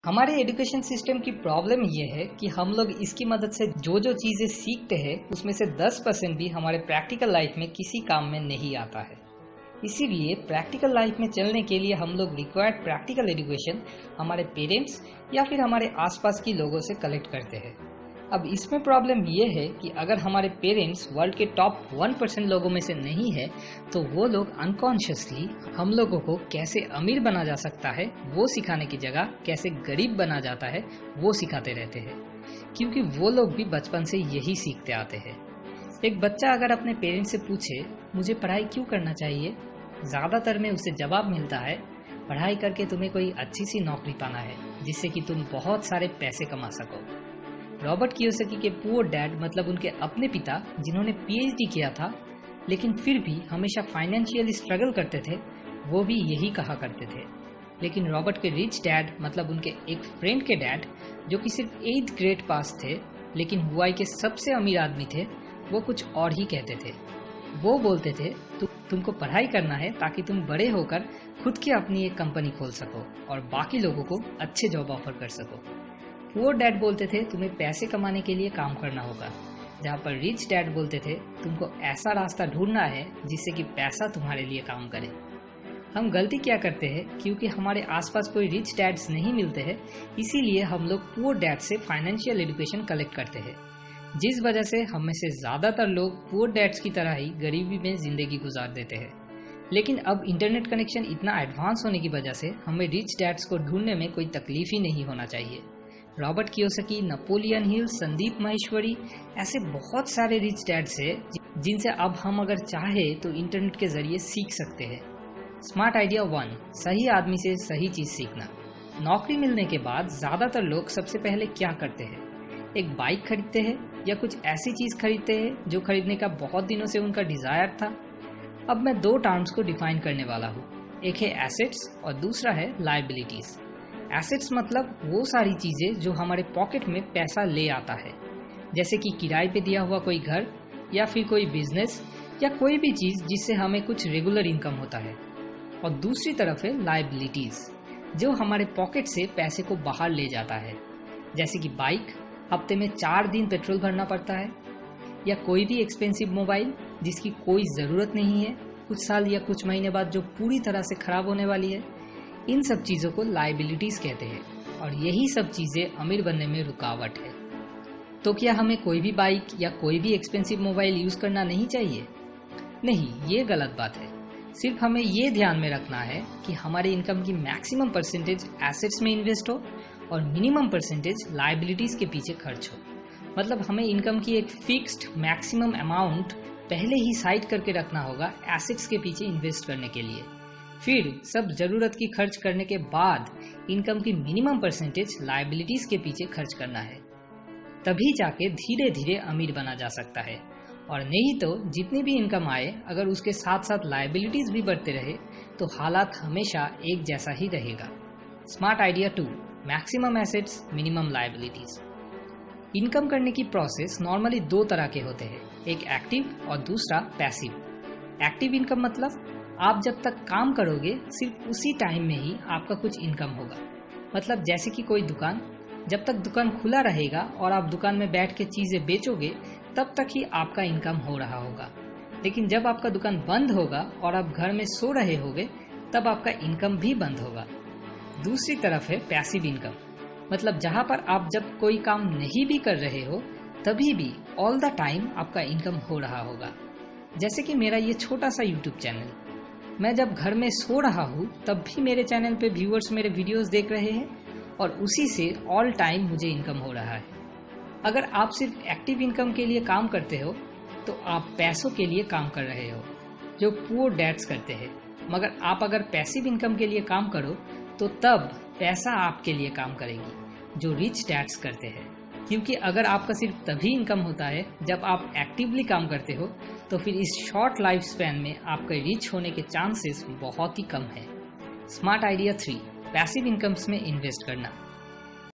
हमारे education system की problem ये है कि हम लोग इसकी मदद से जो जो चीज़ें सीखते हैं उसमें से 10% भी हमारे प्रैक्टिकल लाइफ में किसी काम में नहीं आता है। इसीलिए प्रैक्टिकल लाइफ में चलने के लिए हम लोग रिक्वायर्ड प्रैक्टिकल एजुकेशन हमारे पेरेंट्स या फिर हमारे आसपास की लोगों से कलेक्ट करते हैं। अब इसमें प्रॉब्लम ये है कि अगर हमारे पेरेंट्स वर्ल्ड के टॉप 1% लोगों में से नहीं है तो वो लोग अनकॉन्शियसली हम लोगों को कैसे अमीर बना जा सकता है वो सिखाने की जगह कैसे गरीब बना जाता है वो सिखाते रहते हैं, क्योंकि वो लोग भी बचपन से यही सीखते आते हैं। एक बच्चा अगर अपने पेरेंट्स से पूछे मुझे पढ़ाई क्यों करना चाहिए, ज़्यादातर में उसे जवाब मिलता है पढ़ाई करके तुम्हें कोई अच्छी सी नौकरी पाना है जिससे कि तुम बहुत सारे पैसे कमा सको। रॉबर्ट कियोसाकी के पुअर डैड मतलब उनके अपने पिता जिन्होंने पीएचडी किया था लेकिन फिर भी हमेशा फाइनेंशियली स्ट्रगल करते थे, वो भी यही कहा करते थे। लेकिन रॉबर्ट के रिच डैड मतलब उनके एक फ्रेंड के डैड जो कि सिर्फ 8th ग्रेड पास थे लेकिन हुआई के सबसे अमीर आदमी थे, वो कुछ और ही कहते थे। वो बोलते थे तुमको पढ़ाई करना है ताकि तुम बड़े होकर खुद की अपनी एक कंपनी खोल सको और बाकी लोगों को अच्छे जॉब ऑफर कर सको। पुअर डैड बोलते थे तुम्हें पैसे कमाने के लिए काम करना होगा, जहाँ पर रिच डैड बोलते थे तुमको ऐसा रास्ता ढूंढना है जिससे कि पैसा तुम्हारे लिए काम करे। हम गलती क्या करते हैं, क्योंकि हमारे आसपास कोई रिच डैड्स नहीं मिलते हैं इसीलिए हम लोग पुअर डैड से फाइनेंशियल एजुकेशन कलेक्ट करते हैं, जिस वजह से हम में से ज़्यादातर लोग पुअर डैड्स की तरह ही गरीबी में ज़िंदगी गुजार देते हैं। लेकिन अब इंटरनेट कनेक्शन इतना एडवांस होने की वजह से हमें रिच डैड्स को ढूंढने में कोई तकलीफ ही नहीं होना चाहिए। Robert Kiyosaki, Napoleon Hill, Sandeep Maheshwari ऐसे बहुत सारे रिच डैड्स हैं जिनसे अब हम अगर चाहे तो इंटरनेट के जरिए सीख सकते हैं। स्मार्ट आइडिया 1, सही आदमी से सही चीज़ सीखना। नौकरी मिलने के बाद ज़्यादातर लोग सबसे पहले क्या करते हैं, एक बाइक खरीदते हैं या कुछ ऐसी चीज़ खरीदते हैं जो खरीदने का बहुत दिनों से उनका डिज़ायर था। अब मैं 2 टर्म्स को डिफाइन करने वाला हूँ, एक है एसेट्स और दूसरा है लायबिलिटीज़। एसेट्स मतलब वो सारी चीज़ें जो हमारे पॉकेट में पैसा ले आता है, जैसे कि किराए पे दिया हुआ कोई घर या फिर कोई बिजनेस या कोई भी चीज़ जिससे हमें कुछ रेगुलर इनकम होता है। और दूसरी तरफ है लायबिलिटीज़, जो हमारे पॉकेट से पैसे को बाहर ले जाता है, जैसे कि बाइक, हफ्ते में 4 दिन पेट्रोल भरना पड़ता है, या कोई भी एक्सपेंसिव मोबाइल जिसकी कोई ज़रूरत नहीं है, कुछ साल या कुछ महीने बाद जो पूरी तरह से ख़राब होने वाली है। इन सब चीज़ों को लायबिलिटीज़ कहते हैं और यही सब चीज़ें अमीर बनने में रुकावट है। तो क्या हमें कोई भी बाइक या कोई भी एक्सपेंसिव मोबाइल यूज़ करना नहीं चाहिए? नहीं, ये गलत बात है। सिर्फ हमें ये ध्यान में रखना है कि हमारे इनकम की मैक्सिमम परसेंटेज एसेट्स में इन्वेस्ट हो और मिनिमम परसेंटेज लायबिलिटीज़ के पीछे खर्च हो। मतलब हमें इनकम की एक फिक्स्ड मैक्सिमम अमाउंट पहले ही साइड करके रखना होगा एसेट्स के पीछे इन्वेस्ट करने के लिए। फिर सब ज़रूरत की खर्च करने के बाद इनकम की मिनिमम परसेंटेज लायबिलिटीज़ के पीछे खर्च करना है, तभी जाके धीरे धीरे अमीर बना जा सकता है। और नहीं तो जितनी भी इनकम आए अगर उसके साथ साथ लायबिलिटीज़ भी बढ़ते रहे तो हालात हमेशा एक जैसा ही रहेगा। Smart idea 2, maximum assets minimum liabilities. Income करने की प्रोसेस नॉर्मली 2 तरह के होते हैं, एक एक्टिव और दूसरा पैसिव। एक्टिव इनकम मतलब आप जब तक काम करोगे सिर्फ उसी टाइम में ही आपका कुछ इनकम होगा। मतलब जैसे कि कोई दुकान, जब तक दुकान खुला रहेगा और आप दुकान में बैठ के चीज़ें बेचोगे तब तक ही आपका इनकम हो रहा होगा। लेकिन जब आपका दुकान बंद होगा और आप घर में सो रहे होगे तब आपका इनकम भी बंद होगा। दूसरी तरफ है पैसिव इनकम, मतलब जहाँ पर आप जब कोई काम नहीं भी कर रहे हो तभी भी ऑल द टाइम आपका इनकम हो रहा होगा। जैसे कि मेरा ये छोटा सा यूट्यूब चैनल, मैं जब घर में सो रहा हूँ तब भी मेरे चैनल पे व्यूअर्स मेरे वीडियोस देख रहे हैं और उसी से ऑल टाइम मुझे इनकम हो रहा है। अगर आप सिर्फ एक्टिव इनकम के लिए काम करते हो तो आप पैसों के लिए काम कर रहे हो, जो पुअर डैड्स करते हैं। मगर आप अगर पैसिव इनकम के लिए काम करो तो तब पैसा आपके लिए काम करेगी, जो रिच डैड्स करते हैं। क्योंकि अगर आपका सिर्फ तभी इनकम होता है जब आप एक्टिवली काम करते हो तो फिर इस शॉर्ट लाइफ स्पैन में आपके रिच होने के चांसेस बहुत ही कम है। स्मार्ट आइडिया 3, पैसिव इनकम्स में इन्वेस्ट करना।